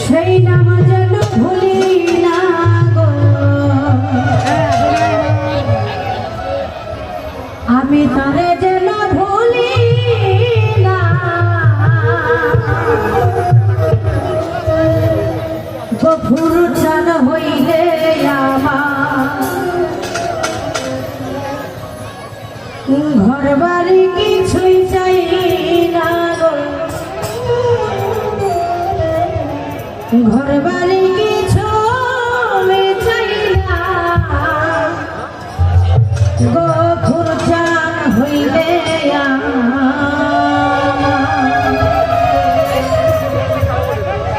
সেই নাম যেন ভুলি না গো, আমি তারে যেন ভুলি না। গফুর চান হইলে আমার ঘর বাড়ি কিছুই চাই না গো, ঘর বাড়ি কিছু চাই না। গফুর চান হইলে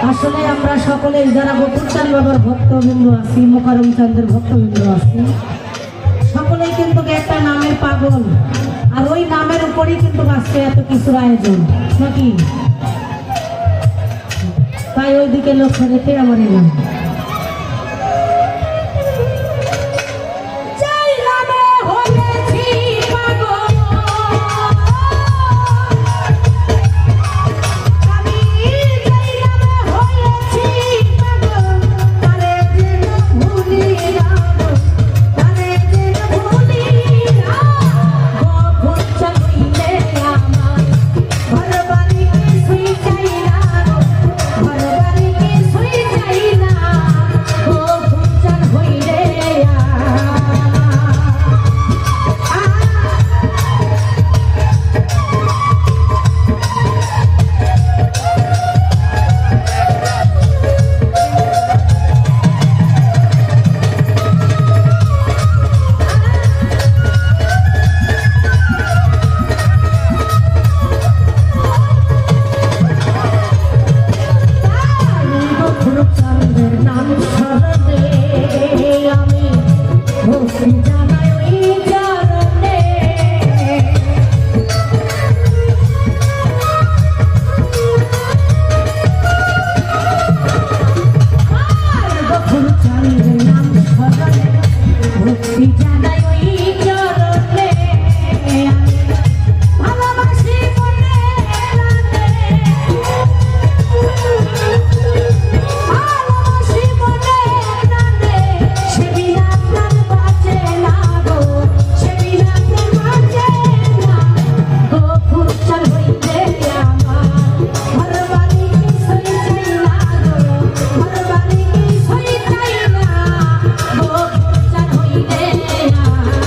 আসলে আমরা সকলে যারা গফুর চান বাবার ভক্তবৃন্দ আছি, মোকারম চাঁদের ভক্তবৃন্দ আছি, সকলেই কিন্তু একটা নামের পাগল। আর ওই নামের উপরেই কিন্তু আজকে এত কিছুর আয়োজন নাকি, তাই ওইদিকে লক্ষ্য রেখে আমার এলাম।